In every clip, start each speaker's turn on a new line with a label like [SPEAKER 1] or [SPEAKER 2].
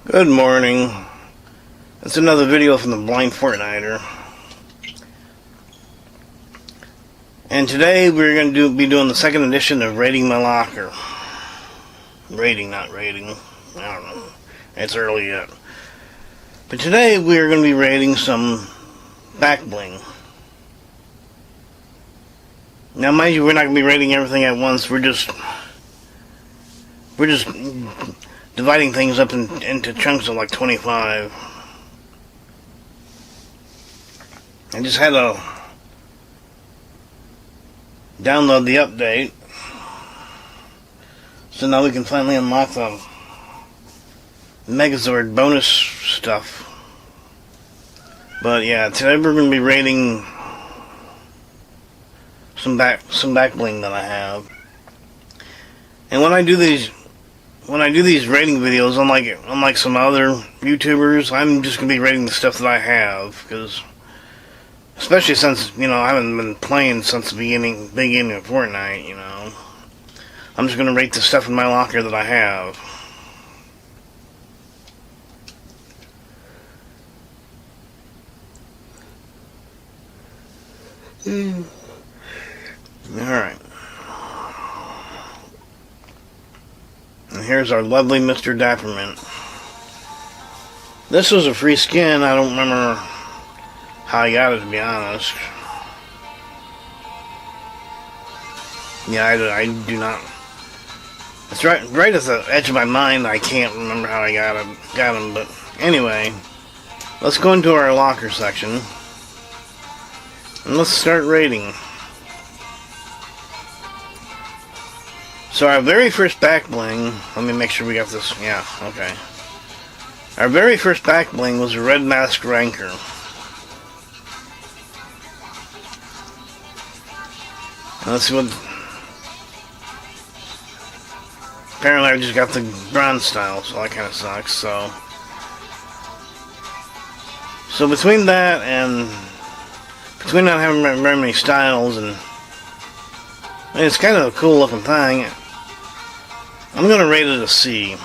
[SPEAKER 1] Good morning. It's another video from the Blind Fortniter. And today we're going to be doing the second edition of Raiding My Locker. Raiding, not raiding. I don't know. It's early yet. But today we're going to be raiding some back bling. Now mind you, we're not going to be raiding everything at once. We're just dividing things up into chunks of like 25. I just had to download the update, so now we can finally unlock the Megazord bonus stuff. But yeah, today we're going to be raiding some back bling that I have. And when I do these rating videos, unlike some other YouTubers, I'm just going to be rating the stuff that I have, because especially since, I haven't been playing since the beginning of Fortnite, I'm just going to rate the stuff in my locker that I have. Alright. And here's our lovely Mr. Dapperman. This was a free skin. I don't remember how I got it, to be honest. Yeah, I do not. It's right at the edge of my mind. I can't remember how I got him. But anyway, let's go into our locker section and let's start raiding. So our very first back bling, let me make sure we got this, yeah, okay. Our very first back bling was a red mask ranker. And let's see what, apparently I just got the bronze style, so that kind of sucks, so between that and, between not having very many styles, and it's kind of a cool looking thing, I'm going to rate it a C.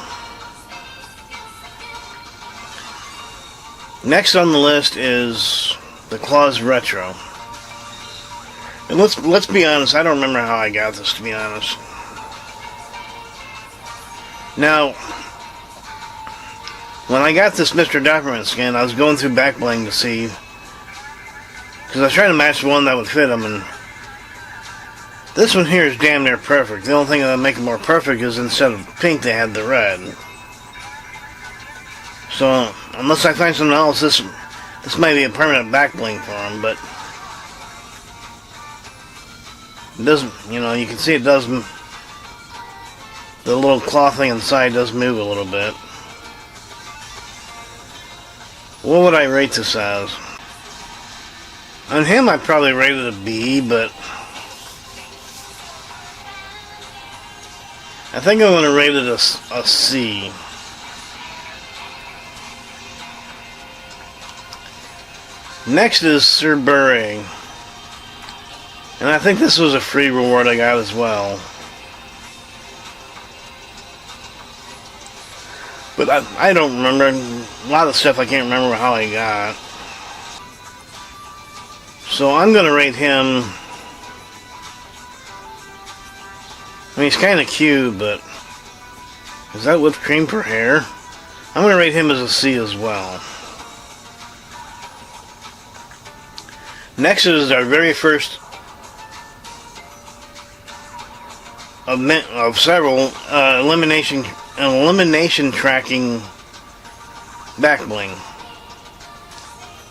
[SPEAKER 1] Next on the list is the Claws Retro. And let's be honest, I don't remember how I got this, to be honest. Now, when I got this Mr. Dapperman skin, I was going through back bling to see, because I was trying to match the one that would fit him, and this one here is damn near perfect. The only thing that would make it more perfect is instead of pink, they had the red. So, unless I find something else, this might be a permanent back bling for him, but it doesn't, you can see it does, the little claw thing inside does move a little bit. What would I rate this as? On him, I'd probably rate it a B, but I think I'm going to rate it a C. Next is Sir Burry. And I think this was a free reward I got as well. But I don't remember. A lot of stuff I can't remember how I got. So I'm going to rate him. I mean, he's kind of cute, but is that whipped cream for hair? I'm going to rate him as a C as well. Next is our very first of several elimination tracking back bling.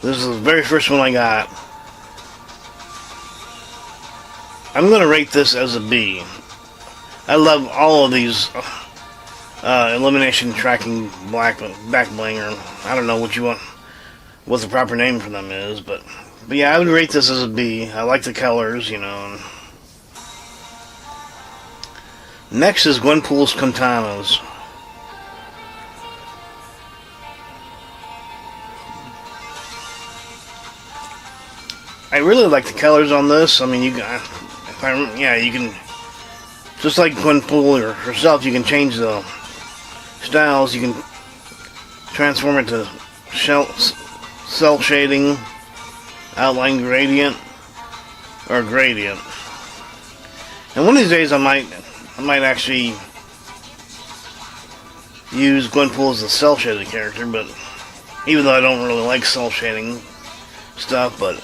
[SPEAKER 1] This is the very first one I got. I'm going to rate this as a B. I love all of these elimination tracking back bling, or I don't know what the proper name for them is, but yeah, I would rate this as a B. I like the colors, Next is Gwenpool's Quintanas. I really like the colors on this. I mean, you can, just like Gwenpool herself, you can change the styles. You can transform it to cell shading, outline gradient, or gradient. And one of these days I might actually use Gwenpool as a cell shaded character, but even though I don't really like cell shading stuff, but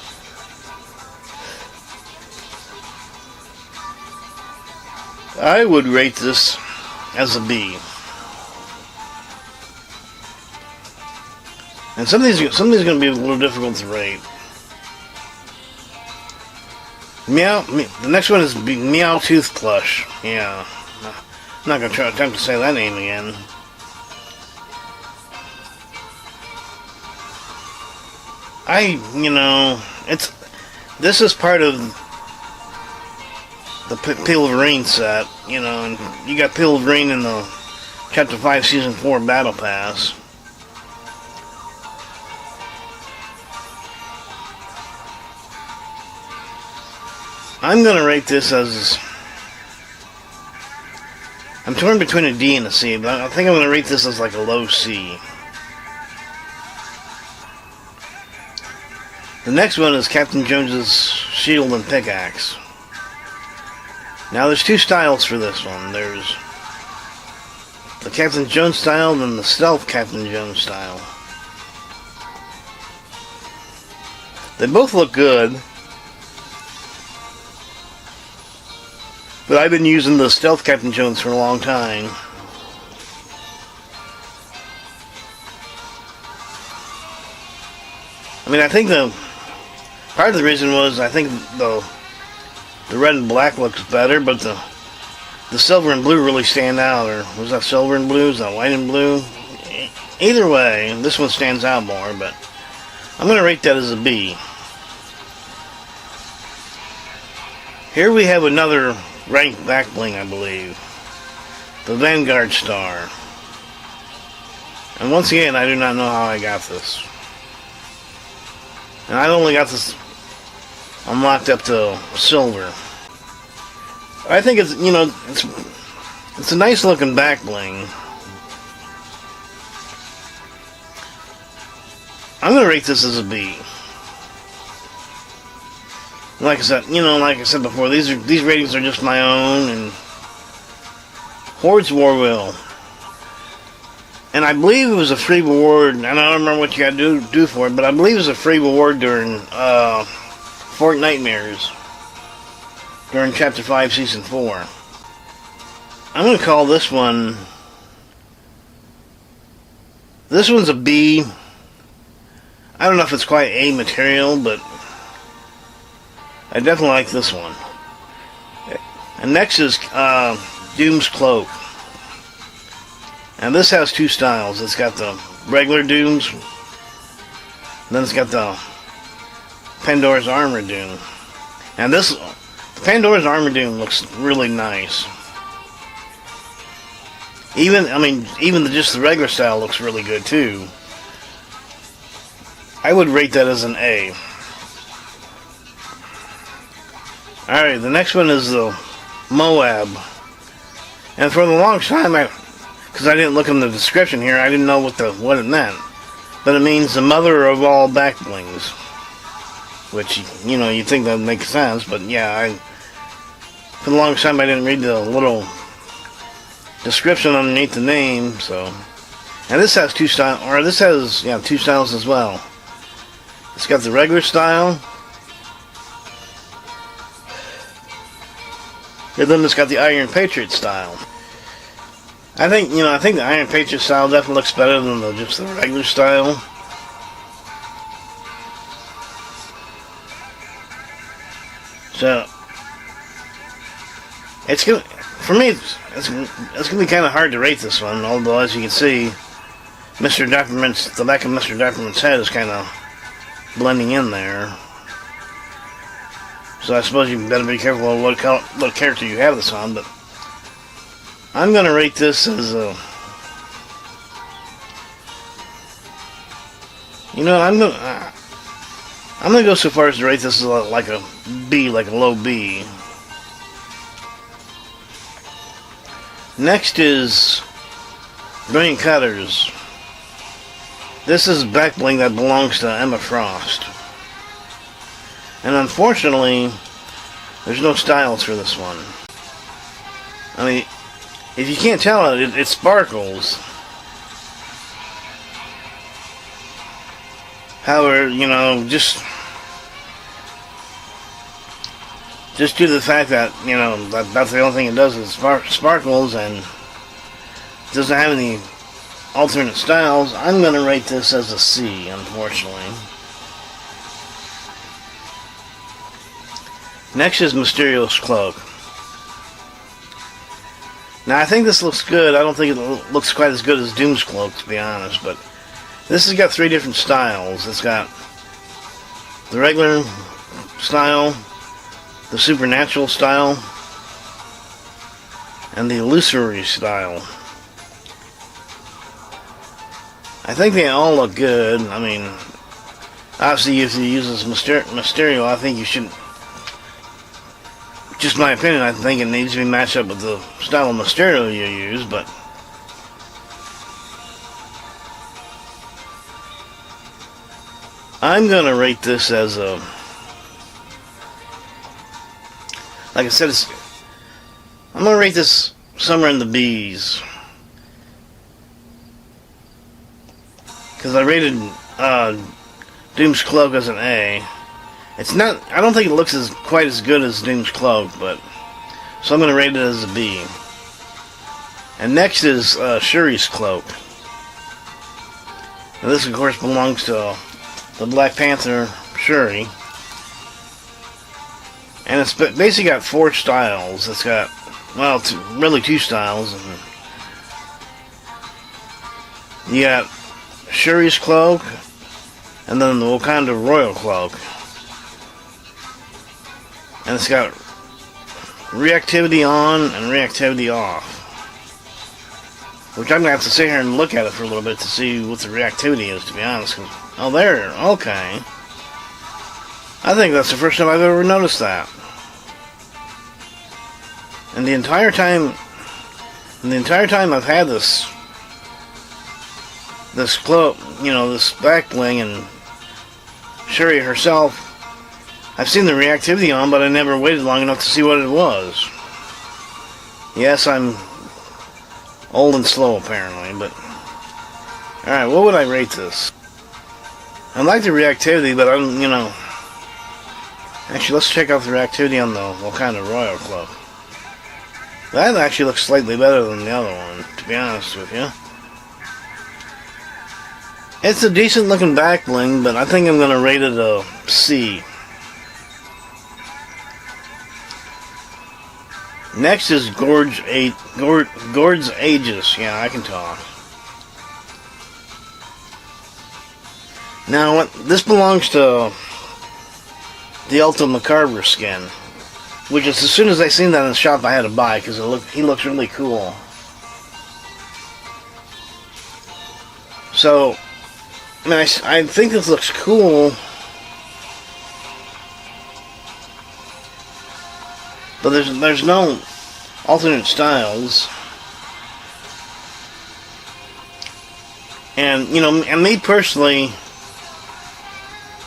[SPEAKER 1] I would rate this as a B. And some of these are going to be a little difficult to rate. The next one is Meow Tooth Plush. Yeah, I'm not going to attempt to say that name again. This is part of the Peel of Rain set, and you got Peel of Rain in the Chapter 5 Season 4 Battle Pass. I'm going to rate this as... I'm torn between a D and a C, but I think I'm going to rate this as like a low C. The next one is Captain Jones's Shield and Pickaxe. Now there's two styles for this one. There's the Captain Jones style and the Stealth Captain Jones style. They both look good, but I've been using the Stealth Captain Jones for a long time. I think part of the reason was I think the red and black looks better, but the silver and blue really stand out. Or was that silver and blue? Was that white and blue? Either way, this one stands out more, but I'm going to rate that as a B. Here we have another ranked back bling, I believe. The Vanguard Star. And once again, I do not know how I got this. And I only got this unlocked up to silver. I think it's a nice looking back bling. I'm gonna rate this as a B. Like I said before, these ratings are just my own. And Horde's War Wheel. And I believe it was a free reward, and I don't remember what you gotta do for it, but I believe it was a free reward during Fort Nightmares, during Chapter 5, Season 4. I'm gonna call this one's a B. I don't know if it's quite A material, but I definitely like this one. And next is Doom's Cloak. And this has two styles. It's got the regular Dooms, and then it's got the Pandora's Armor Doom. And the Pandora's Armor Doom looks really nice. Even just the regular style looks really good too. I would rate that as an A. Alright, the next one is the Moab. And for the longest time, because I didn't look in the description here, I didn't know what it meant. But it means the mother of all back blings. Which, you'd think that would make sense, but yeah, for the longest time I didn't read the little description underneath the name, so. And this has two styles as well. It's got the regular style, and then it's got the Iron Patriot style. I think the Iron Patriot style definitely looks better than just the regular style. So for me, it's gonna be kind of hard to rate this one. Although, as you can see, the back of Mr. Dapperman's head is kind of blending in there. So I suppose you better be careful of what character you have this on, but I'm going to rate this as a... I'm going to go so far as to rate this as like a B, like a low B. Next is Brilliant Cutters. This is back bling that belongs to Emma Frost. And unfortunately, there's no styles for this one. I mean, if you can't tell it sparkles. However, you know, just due to the fact that, you know, that's the only thing it does is sparkles and doesn't have any alternate styles, I'm going to rate this as a C, unfortunately. Next is Mysterio's Cloak. Now, I think this looks good. I don't think it looks quite as good as Doom's Cloak, to be honest, but this has got 3 different styles. It's got the regular style, the supernatural style, and the illusory style. I think they all look good. I mean, obviously if you use this Mysterio, I think you should, just my opinion, I think it needs to be matched up with the style of Mysterio you use, but I'm going to rate this as a, like I said, I'm going to rate this somewhere in the B's. Because I rated Doom's Cloak as an A. It's not, I don't think it looks quite as good as Doom's Cloak, but, so I'm going to rate it as a B. And next is Shuri's Cloak. Now this, of course, belongs to the Black Panther Shuri. And it's basically got 4 styles. It's got, well, really 2 styles. You got Shuri's Cloak, and then the Wakanda Royal Cloak. And it's got reactivity on and reactivity off. Which I'm going to have to sit here and look at it for a little bit to see what the reactivity is, to be honest. Oh, there, okay. I think that's the first time I've ever noticed that. And the entire time I've had this cloak, you know, this back bling, and Shuri herself, I've seen the reactivity on, but I never waited long enough to see what it was. Yes, I'm old and slow, apparently, but alright, what would I rate this? I like the reactivity, but I'm, you know, actually, let's check out the reactivity on the Wakanda Royal Cloak. That actually looks slightly better than the other one, to be honest with you. It's a decent looking back bling, but I think I'm going to rate it a C. Next is Gord's Aegis. Yeah, I can talk. Now, this belongs to the Ultima Macabre skin, which is, as soon as I seen that in the shop, I had to buy because he looks really cool. So, I mean, I think this looks cool, but there's no alternate styles, and you know, and me personally,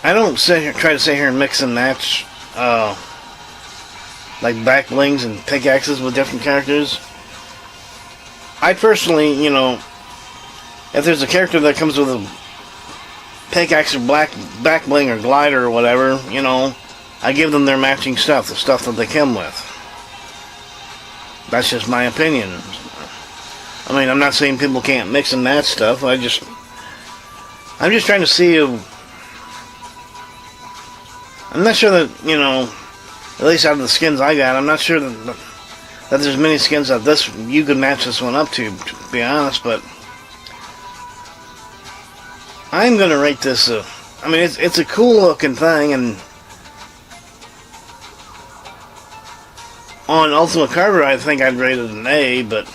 [SPEAKER 1] I don't try to sit here and mix and match like back blings and pickaxes with different characters. I personally, you know, if there's a character that comes with a pickaxe or back bling or glider or whatever, you know, I give them their matching stuff, the stuff that they come with. That's just my opinion. I mean, I'm not saying people can't mix and match stuff. I'm just trying to see if, I'm not sure that, you know, at least out of the skins I got, I'm not sure that there's many skins that you could match this one up to be honest, but I'm gonna rate this I mean, it's a cool looking thing, and on Ultima Macabre I think I'd rate it an A, but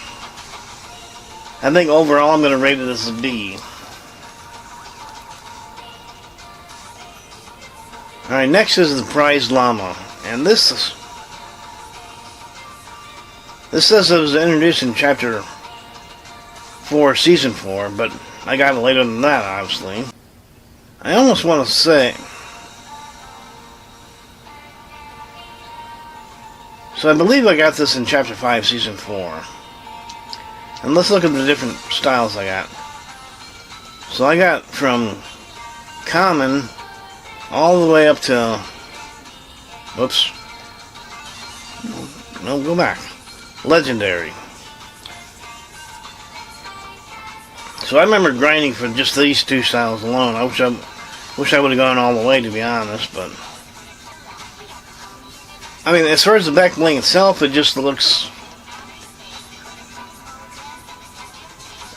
[SPEAKER 1] I think overall I'm gonna rate it as a B. Alright, next is the Prized Llama, and this says it was introduced in Chapter 4, Season 4, but I got it later than that, obviously. I almost want to say... So I believe I got this in Chapter 5, Season 4. And let's look at the different styles I got. So I got from Common all the way up to... Whoops. No, go back. Legendary. So I remember grinding for just these two styles alone. I wish I would have gone all the way, to be honest, but... I mean, as far as the back bling itself, it just looks...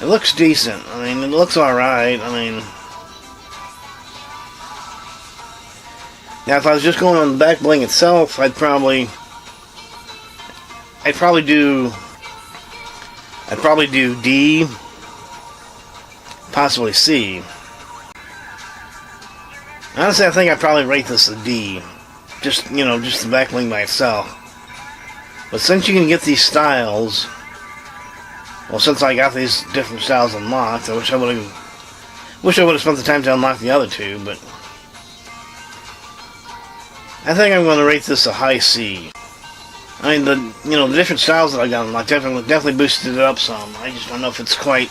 [SPEAKER 1] It looks decent. I mean, it looks alright. I mean... Now, if I was just going on the back bling itself, I'd probably do D, possibly C. Honestly, I think I'd probably rate this a D. Just, you know, just the back bling by itself. But since you can get these styles, well, since I got these different styles unlocked, I wish I would have spent the time to unlock the other two, but I think I'm going to rate this a high C. I mean, the different styles that I got unlocked definitely boosted it up some. I just don't know if it's quite...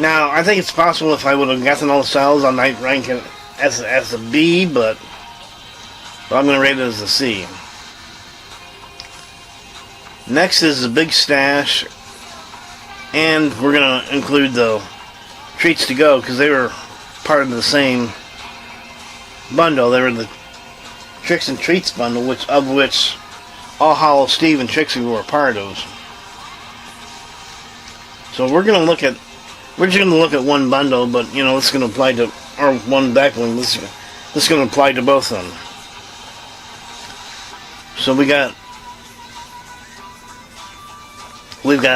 [SPEAKER 1] Now, I think it's possible if I would have gotten all the styles, I might rank it as a B, but I'm going to rate it as a C. Next is the Big Stash, and we're going to include the Treats to Go, because they were part of the same bundle. They were the Tricks and Treats bundle, of which All Hollow Steve and Trixie were a part of. So we're just going to look at one bundle, but you know, this is going to apply to, or one back bling. This is going to apply to both of them. So we've got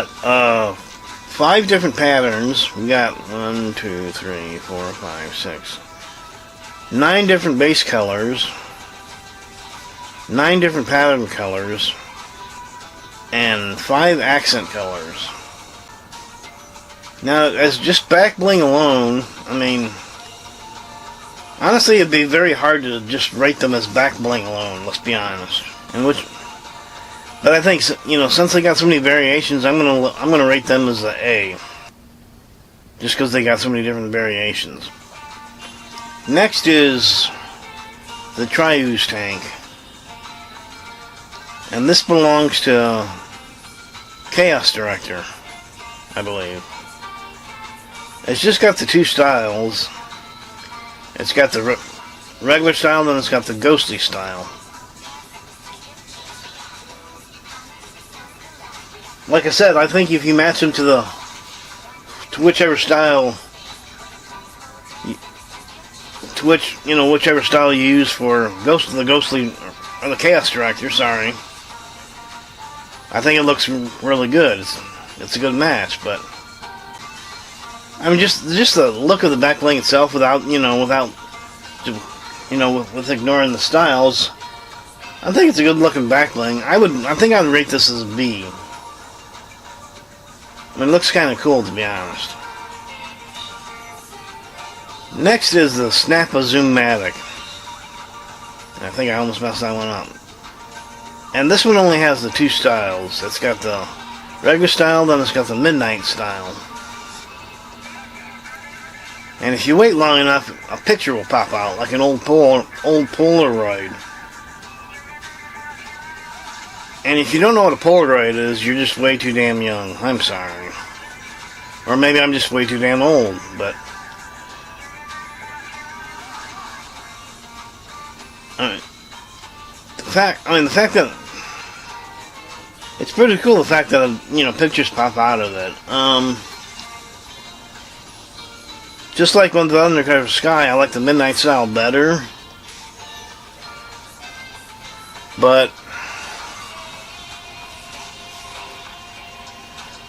[SPEAKER 1] 5 different patterns. We got 1, 2, 3, 4, 5, 6, 9 different base colors, 9 different pattern colors, and 5 accent colors. Now, as just back bling alone, I mean, honestly, it'd be very hard to just rate them as back bling alone. Let's be honest. But I think, you know, since they got so many variations, I'm gonna rate them as an A, just because they got so many different variations. Next is the Triuse tank, and this belongs to Chaos Director, I believe. It's just got the 2 styles. It's got the regular style, then it's got the ghostly style. Like I said, I think if you match them to whichever style, whichever style you use for the ghostly or the Chaos Director, sorry, I think it looks really good. It's a good match, but I mean, just the look of the back bling itself, with ignoring the styles, I think it's a good looking back bling. I think I'd rate this as a B. I mean, it looks kind of cool, to be honest. Next is the Snap-A-Zoom-Matic. I think I almost messed that one up. And this one only has the 2 styles. It's got the regular style, then it's got the midnight style. And if you wait long enough, a picture will pop out, like an old Polaroid. And if you don't know what a Polaroid is, you're just way too damn young. I'm sorry. Or maybe I'm just way too damn old, but... the fact that... It's pretty cool, the fact that, pictures pop out of it. Just like on the Undercover Sky, I like the midnight style better. But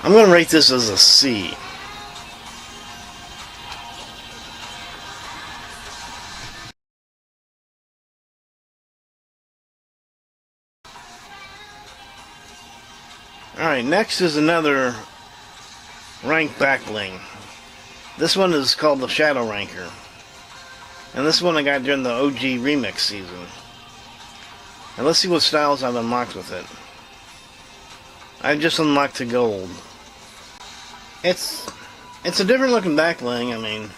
[SPEAKER 1] I'm going to rate this as a C. Alright, next is another rank back bling. This one is called the Shadow Ranker. And this one I got during the OG Remix season. And let's see what styles I've unlocked with it. I've just unlocked to gold. It's a different looking back bling. I mean,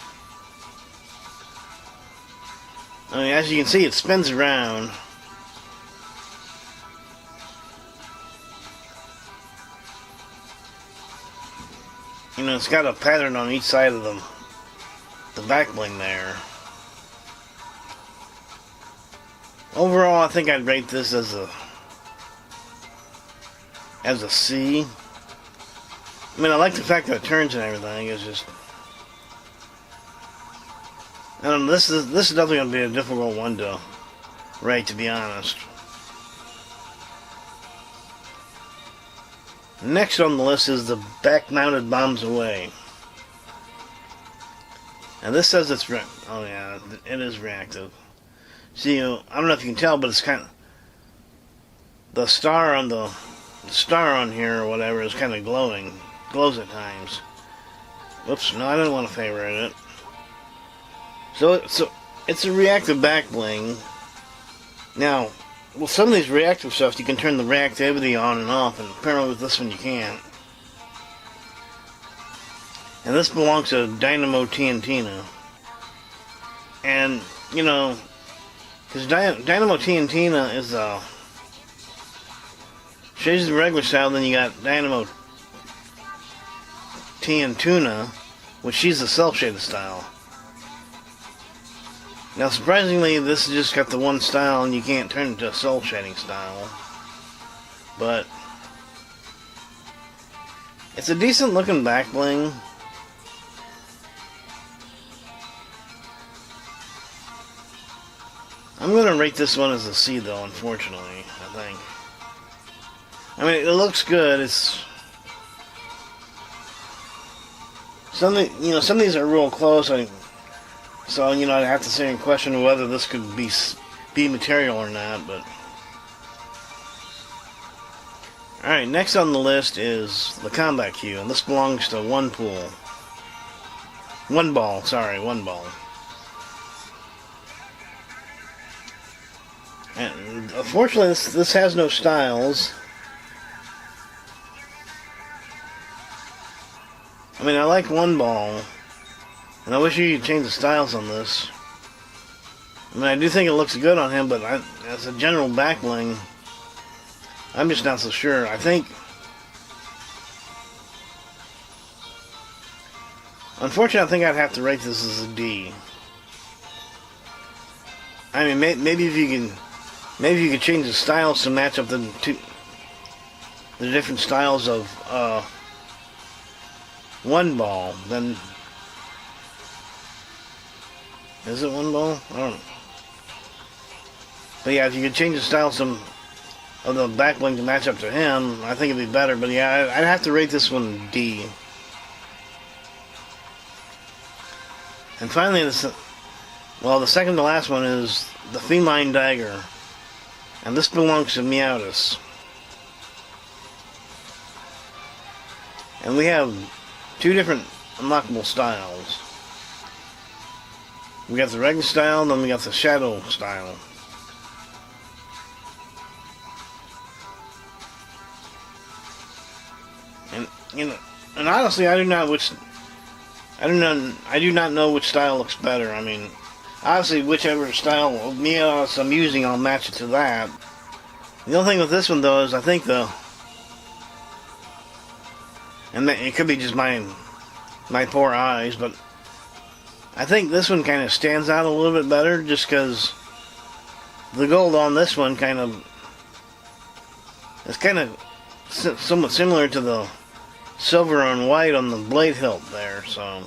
[SPEAKER 1] as you can see, it spins around. You know, it's got a pattern on each side of the back bling there. Overall, I think I'd rate this as a C. I mean, I like the fact that it turns and everything. It's just, I don't know, this is definitely going to be a difficult one to rate, to be honest. Next on the list is the back-mounted bombs away. And this says it's oh yeah, it is reactive. See, I don't know if you can tell, but it's kind of the star on here or whatever is kind of glows at times. Whoops, no, I didn't want to favorite it. So it's a reactive back bling. Now, with some of these reactive stuff, you can turn the reactivity on and off, and apparently with this one you can't. And this belongs to Dynamo TNTina. And, you know, because Dynamo TNTina is she's the regular style, then you got Dynamo TNTuna, which she's the self-shaded style. Now, surprisingly, this has just got the one style, and you can't turn it to a self-shading style. But it's a decent-looking back bling. I'm going to rate this one as a C, though, unfortunately, I think. I mean, it looks good. It's some of these are real close. So, you know, I'd have to say in question whether this could be material or not, but... Alright, next on the list is the combat queue, and this belongs to One Ball. And unfortunately, this has no styles. I mean, I like One Ball. And I wish you could change the styles on this. I mean, I do think it looks good on him, but as a general back bling, I'm just not so sure. I think, unfortunately, I think I'd have to rate this as a D. I mean, maybe if you could change the styles to match up the different styles of One Ball, then. Is it One Ball? I don't know. But yeah, if you could change the styles of the back bling to match up to him, I think it'd be better. But yeah, I'd have to rate this one D. And finally, the second to last one is the Feline Dagger. And this belongs to Meowtis. And we have two different unlockable styles. We got the regular style, and then we got the shadow style. And and honestly, I do not know which style looks better. I mean, obviously, whichever style of Meowth I'm using, I'll match it to that. The only thing with this one, though, is I think and it could be just my poor eyes, but I think this one kind of stands out a little bit better just because the gold on this one it's kind of somewhat similar to the silver and white on the blade hilt there. So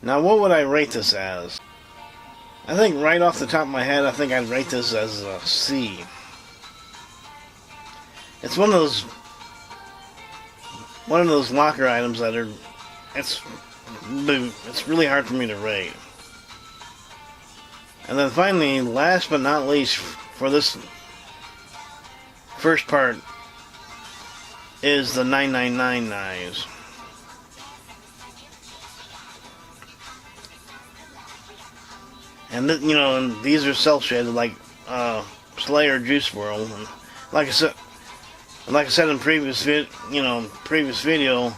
[SPEAKER 1] now, what would I rate this as? I think right off the top of my head, I think I'd rate this as a C. It's one of those locker items that it's really hard for me to rate. And then finally, last but not least, for this first part, is the 999 knives. And and these are self-shaded like Slayer Juice WRLD. And like I said in previous video,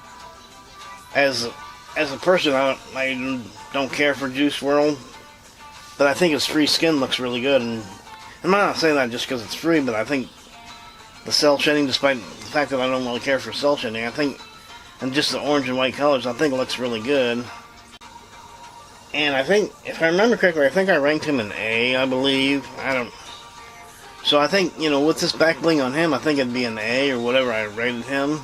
[SPEAKER 1] as a person, I don't care for Juice WRLD, but I think his free skin looks really good. And I'm not saying that just because it's free, but I think the cell shading, despite the fact that I don't really care for cell shading, I think, and just the orange and white colors, I think it looks really good. And I think, if I remember correctly, I think I ranked him an A, I believe. So I think, with this back bling on him, I think it'd be an A or whatever I rated him.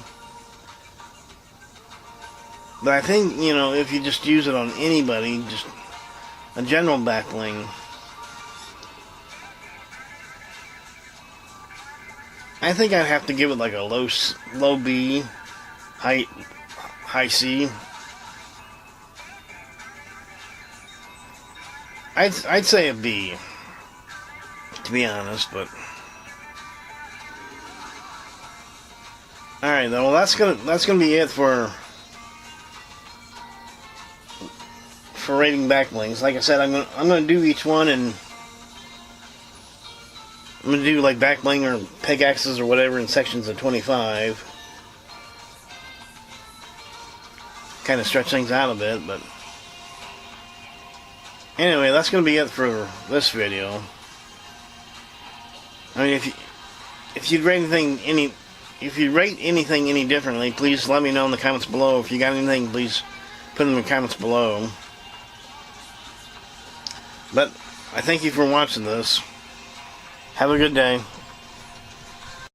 [SPEAKER 1] But I think, if you just use it on anybody, just a general back bling, I think I'd have to give it like a low B, high C. I'd say a B, to be honest, but all right, then. Well, that's gonna be it for rating back blings. Like I said, I'm gonna do each one, and I'm gonna do like back bling or pickaxes or whatever in sections of 25. Kind of stretch things out a bit, but anyway, that's gonna be it for this video. I mean, if you rate anything any differently, please let me know in the comments below. If you got anything, please put it in the comments below. But I thank you for watching this. Have a good day.